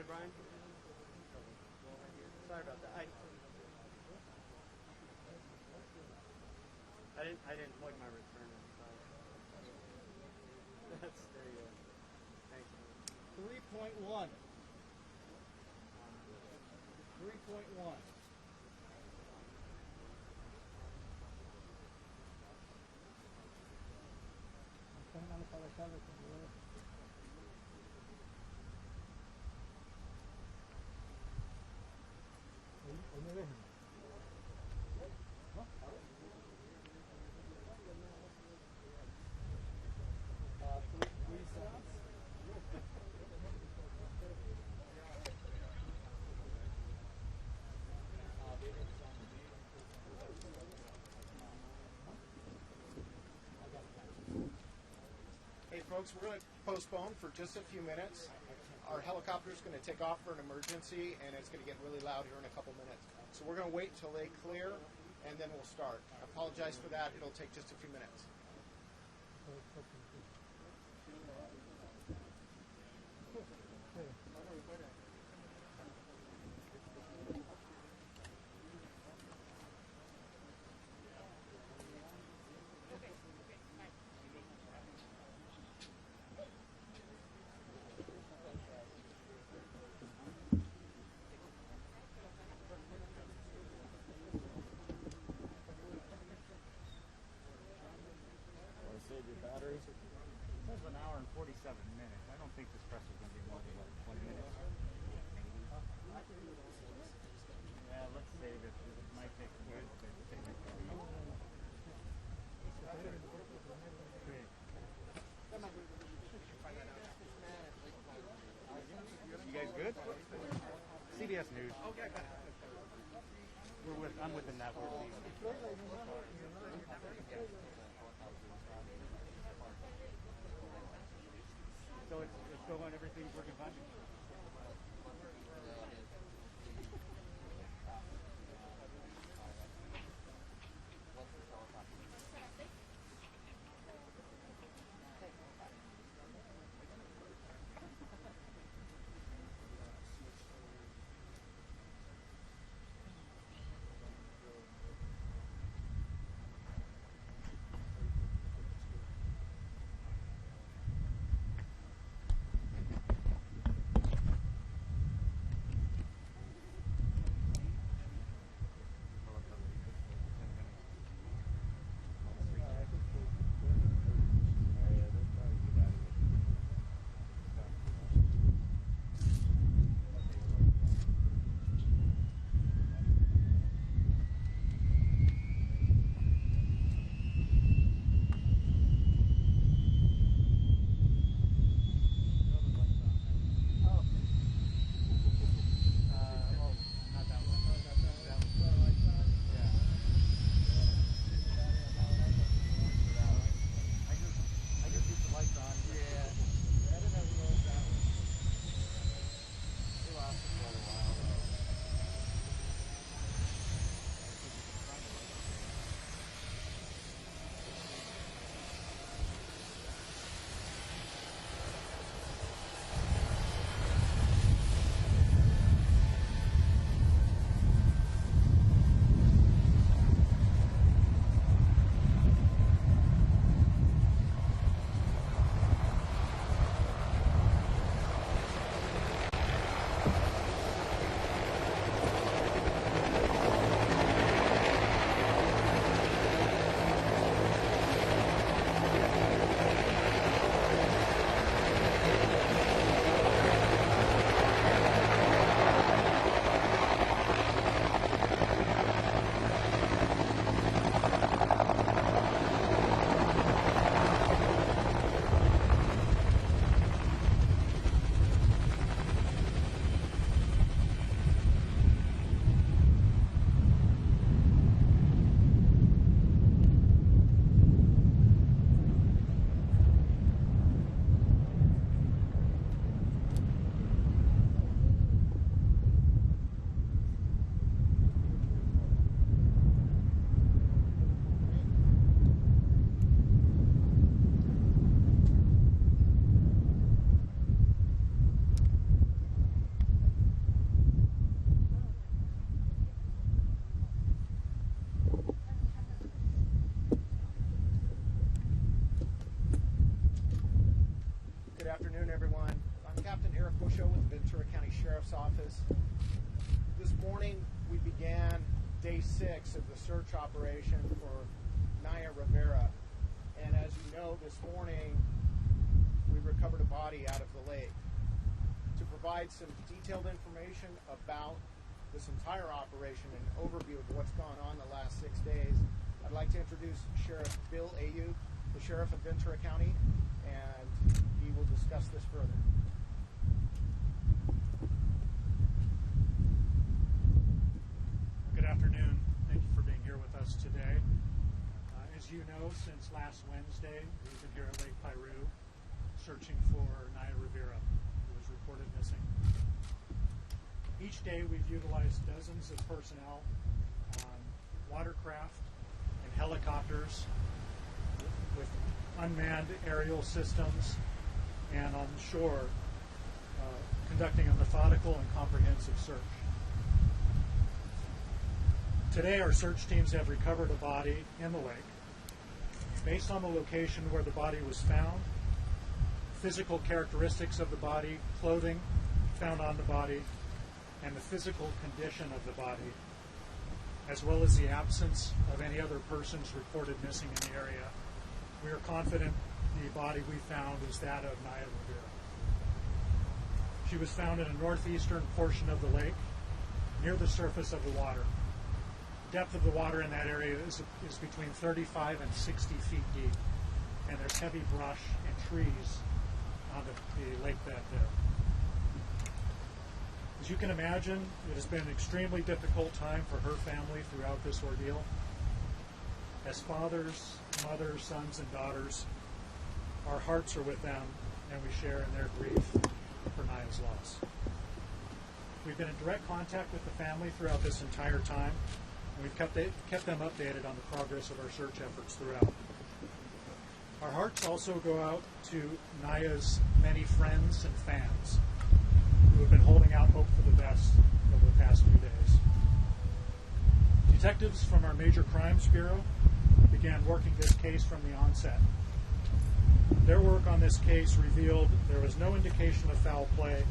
ahead, Brian. Sorry about that. I didn't plug my return in. That's there you go. Thanks. 3.1. 3.1. Hey folks, we're going to postpone for just a few minutes. Our helicopter is going to take off for an emergency, and it's going to get really loud here in a couple minutes. So we're going to wait until they clear, and then we'll start. I apologize for that. It'll take just a few minutes. Save your battery. It says an hour and 47 minutes. I don't think this press is going to be more than like 20 minutes. Maybe. Yeah, let's save it. It might take a minute to save it. You guys good? CBS News. Okay. I'm with the network. So it's going, everything's working fine? afternoon, everyone. I'm Captain Eric Busho with the Ventura County Sheriff's Office. This morning, we began day 6 of the search operation for Naya Rivera. And as you know, this morning, we recovered a body out of the lake. To provide some detailed information about this entire operation and an overview of what's gone on the last 6 days, I'd like to introduce Sheriff Bill Ayu, the Sheriff of Ventura County, and he will discuss this further. Good afternoon. Thank you for being here with us today. As you know, since last Wednesday, we've been here at Lake Piru searching for Naya Rivera, who was reported missing. Each day we've utilized dozens of personnel on watercraft and helicopters with unmanned aerial systems and on shore conducting a methodical and comprehensive search. Today our search teams have recovered a body in the lake. Based on the location where the body was found, physical characteristics of the body, clothing found on the body, and the physical condition of the body, as well as the absence of any other persons reported missing in the area, we are confident the body we found is that of Naya Rivera. She was found in a northeastern portion of the lake, near the surface of the water. The depth of the water in that area is between 35 and 60 feet deep, and there's heavy brush and trees on the lake bed there. As you can imagine, it has been an extremely difficult time for her family throughout this ordeal. As fathers, mothers, sons, and daughters, our hearts are with them, and we share in their grief for Naya's loss. We've been in direct contact with the family throughout this entire time, and we've kept them updated on the progress of our search efforts throughout. Our hearts also go out to Naya's many friends and fans who have been holding out hope for the best over the past few days. Detectives from our Major Crimes Bureau began working this case from the onset. Their work on this case revealed there was no indication of foul play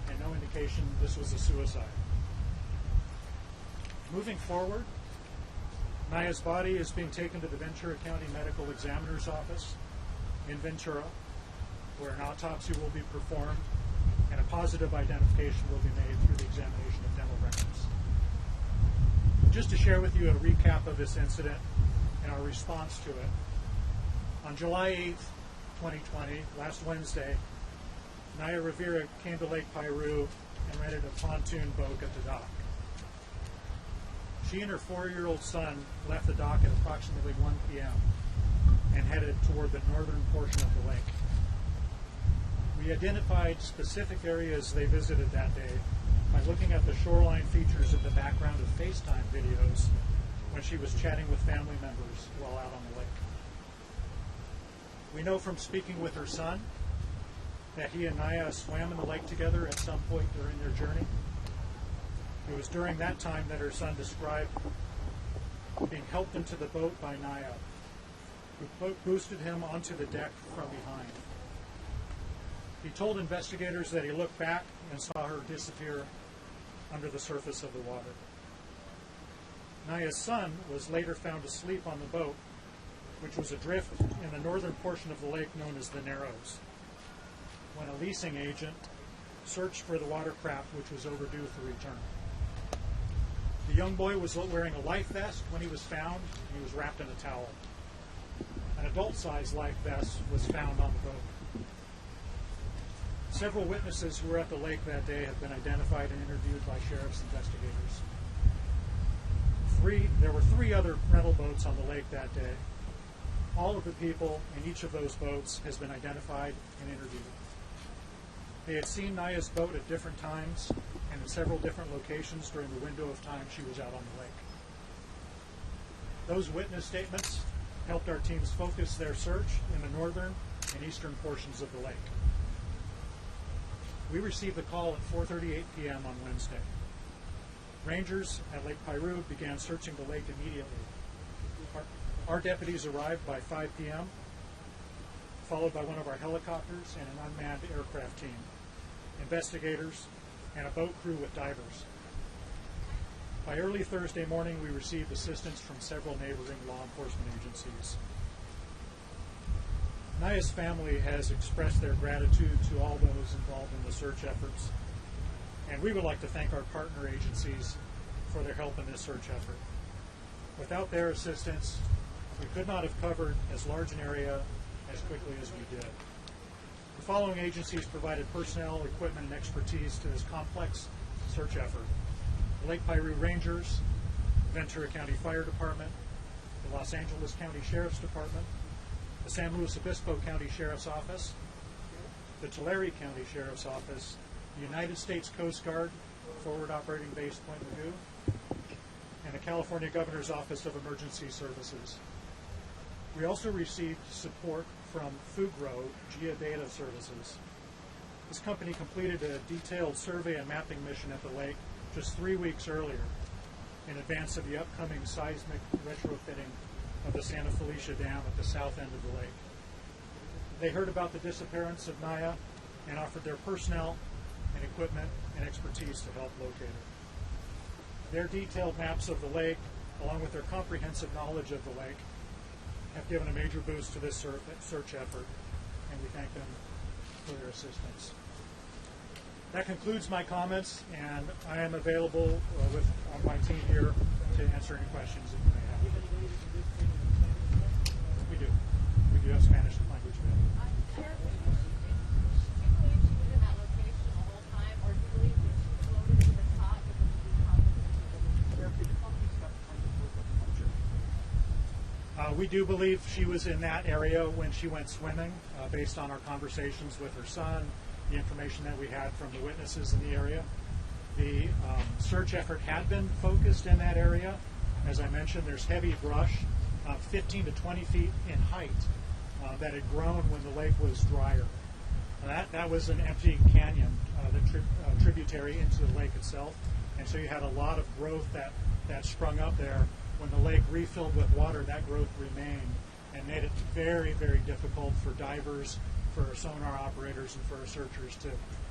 and no indication this was a suicide. Moving forward, Naya's body is being taken to the Ventura County Medical Examiner's Office in Ventura, where an autopsy will be performed and a positive identification will be made through the examination of dental records. Just to share with you a recap of this incident and our response to it, on July 8th, 2020, last Wednesday, Naya Rivera came to Lake Piru and rented a pontoon boat at the dock. She and her 4-year-old son left the dock at approximately 1 p.m. and headed toward the northern portion of the lake. We identified specific areas they visited that day by looking at the shoreline features in the background of FaceTime videos when she was chatting with family members while out on the lake. We know from speaking with her son that he and Naya swam in the lake together at some point during their journey. It was during that time that her son described being helped into the boat by Naya, who boosted him onto the deck from behind. He told investigators that he looked back and saw her disappear under the surface of the water. Naya's son was later found asleep on the boat, which was adrift in the northern portion of the lake known as the Narrows, when a leasing agent searched for the watercraft which was overdue for return. The young boy was wearing a life vest when he was found, and he was wrapped in a towel. An adult-sized life vest was found on the boat. Several witnesses who were at the lake that day have been identified and interviewed by sheriff's investigators. There were 3 other rental boats on the lake that day. All of the people in each of those boats has been identified and interviewed. They had seen Naya's boat at different times and in several different locations during the window of time she was out on the lake. Those witness statements helped our teams focus their search in the northern and eastern portions of the lake. We received the call at 4:38 p.m. on Wednesday. Rangers at Lake Piru began searching the lake immediately. Our deputies arrived by 5 p.m. followed by one of our helicopters and an unmanned aircraft team, investigators, and a boat crew with divers. By early Thursday morning, we received assistance from several neighboring law enforcement agencies. Naya's family has expressed their gratitude to all those involved in the search efforts, and we would like to thank our partner agencies for their help in this search effort. Without their assistance, we could not have covered as large an area as quickly as we did. The following agencies provided personnel, equipment, and expertise to this complex search effort: the Lake Piru Rangers, Ventura County Fire Department, the Los Angeles County Sheriff's Department, the San Luis Obispo County Sheriff's Office, the Tulare County Sheriff's Office, the United States Coast Guard, Forward Operating Base Point Mugu, and the California Governor's Office of Emergency Services. We also received support from Fugro Geodata Services. This company completed a detailed survey and mapping mission at the lake just 3 weeks earlier, in advance of the upcoming seismic retrofitting of the Santa Felicia Dam at the south end of the lake. They heard about the disappearance of Naya and offered their personnel and equipment and expertise to help locate her. Their detailed maps of the lake, along with their comprehensive knowledge of the lake, have given a major boost to this search effort, and we thank them for their assistance. That concludes my comments, and I am available on my team here to answer any questions that you may have. We do. We do have Spanish language available. We do believe she was in that area when she went swimming, based on our conversations with her son, the information that we had from the witnesses in the area. The search effort had been focused in that area. As I mentioned, there's heavy brush, 15 to 20 feet in height, that had grown when the lake was drier. That was an empty canyon, the tributary into the lake itself, and so you had a lot of growth that sprung up there. When the lake refilled with water, that growth remained and made it very, very difficult for divers, for sonar operators, and for our searchers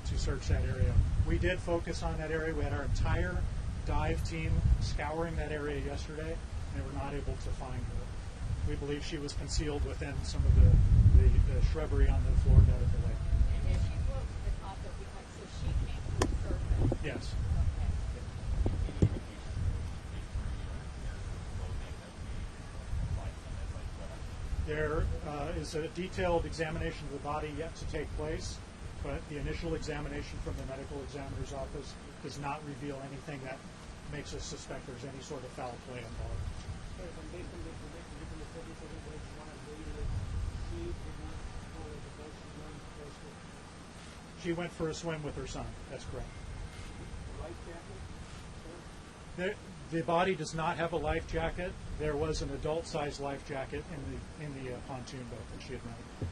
to search that area. We did focus on that area. We had our entire dive team scouring that area yesterday, and they were not able to find her. We believe she was concealed within some of the shrubbery on the floor bed of the lake. And she broke the top of the pipe, so she came to the surface. Yes. There is a detailed examination of the body yet to take place, but the initial examination from the medical examiner's office does not reveal anything that makes us suspect there's any sort of foul play involved. She went for a swim with her son. That's correct. The body does not have a life jacket. There was an adult-sized life jacket in the pontoon boat that she had rented.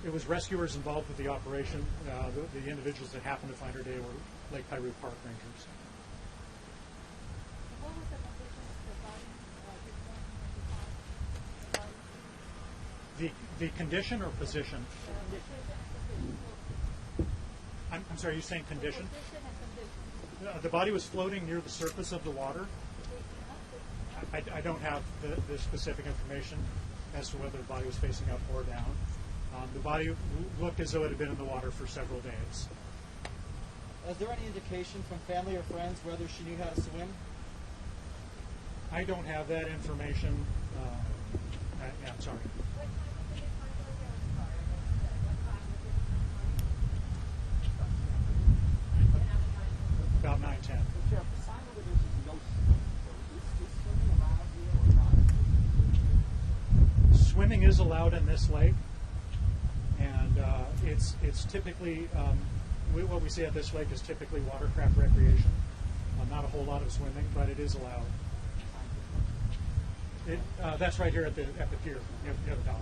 It was rescuers involved with the operation. The individuals that happened to find her today were Lake Piru Park Rangers. What was the condition of the body The condition or position? I'm sorry, are you saying condition? The body was floating near the surface of the water. I don't have the specific information as to whether the body was facing up or down. The body looked as though it had been in the water for several days. Is there any indication from family or friends whether she knew how to swim? I don't have that information. I'm sorry. About 9:10. Swimming is allowed in this lake, and it's typically what we see at this lake is typically watercraft recreation. Not a whole lot of swimming, but it is allowed. That's right here at the pier near the dock.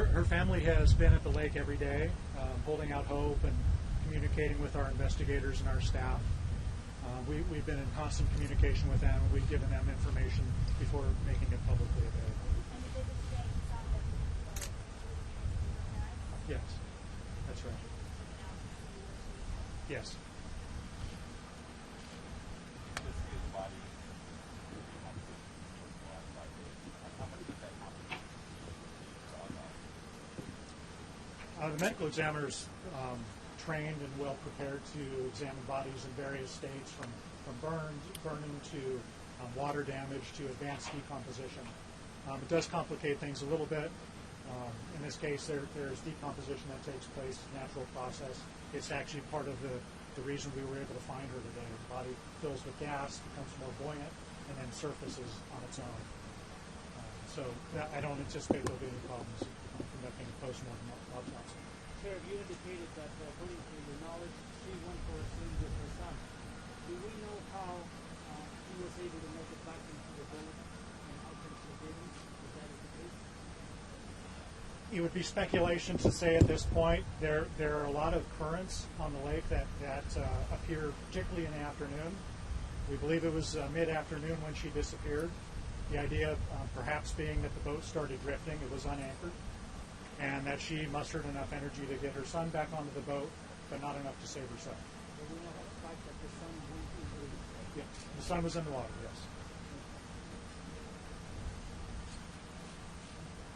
Her family has been at the lake every day, holding out hope and communicating with our investigators and our staff. We've been in constant communication with them. We've given them information before making it publicly available. And the biggest thing sound that Yes, that's right. Yes. The medical examiner's trained and well prepared to examine bodies in various states, from burning to water damage to advanced decomposition. It does complicate things a little bit. In this case, there's decomposition that takes place, natural process. It's actually part of the reason we were able to find her today. The body fills with gas, becomes more buoyant, and then surfaces on its own. So I don't anticipate there'll be any problems conducting a post-mortem autopsy. Sheriff, you indicated that according to your knowledge, she went for a swim with her son. Do we know how he was able to make it back into the boat and how things were given? If that is the case? It would be speculation to say at this point. There are a lot of currents on the lake that appear particularly in the afternoon. We believe it was mid-afternoon when she disappeared. The idea perhaps being that the boat started drifting, it was unanchored, and that she mustered enough energy to get her son back onto the boat, but not enough to save herself. Do we know the fact that the son went into the... Yeah, the son was in the water, yes.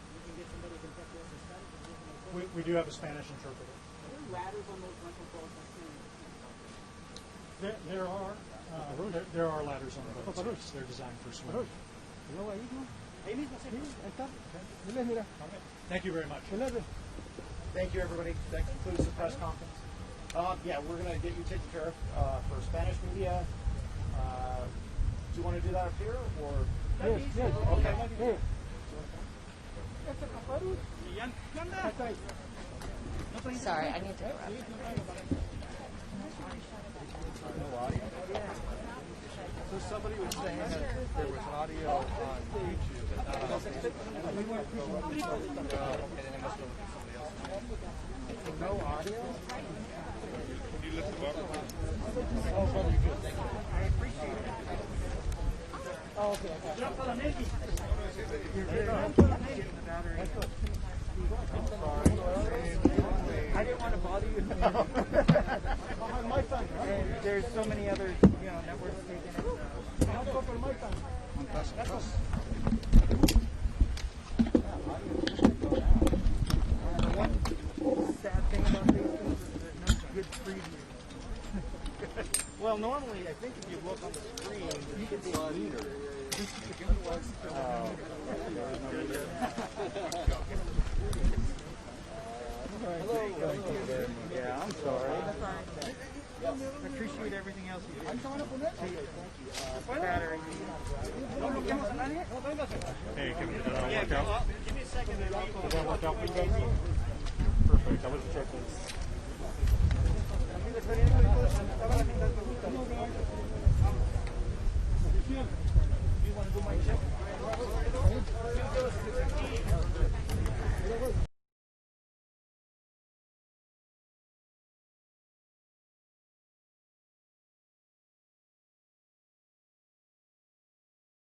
You can get somebody who can talk to us in Spanish? We do have a Spanish interpreter. Are there ladders on those rental boats? There are ladders on the boats. They're designed for swimming. Ahí mismo, sí. Okay. Thank you very much. Thank you, everybody. That concludes the press conference. Yeah, we're going to get you taken care of for Spanish media. Do you want to do that up here, or? Yes. Okay. Sorry, I need to interrupt. So somebody was saying that there was audio on YouTube and not on Facebook. No audio? Can you lift them up? Oh, brother, good. Thank you. I appreciate it. Oh, okay. You're very getting the battery. I'm sorry. I didn't want to bother you. My phone. There's so many other, networks taking it. I'll go for my phone. One sad thing about these things is that no good preview. Well, normally, I think if you look on the screen, you can see a meter. Hello. Yeah, I'm sorry. I appreciate everything else you do. I'm coming up with that. Thank you. Battery. Hey, can we work out? Give me a second. Did that work out for you guys? Perfect. I was checking. You want to do my check?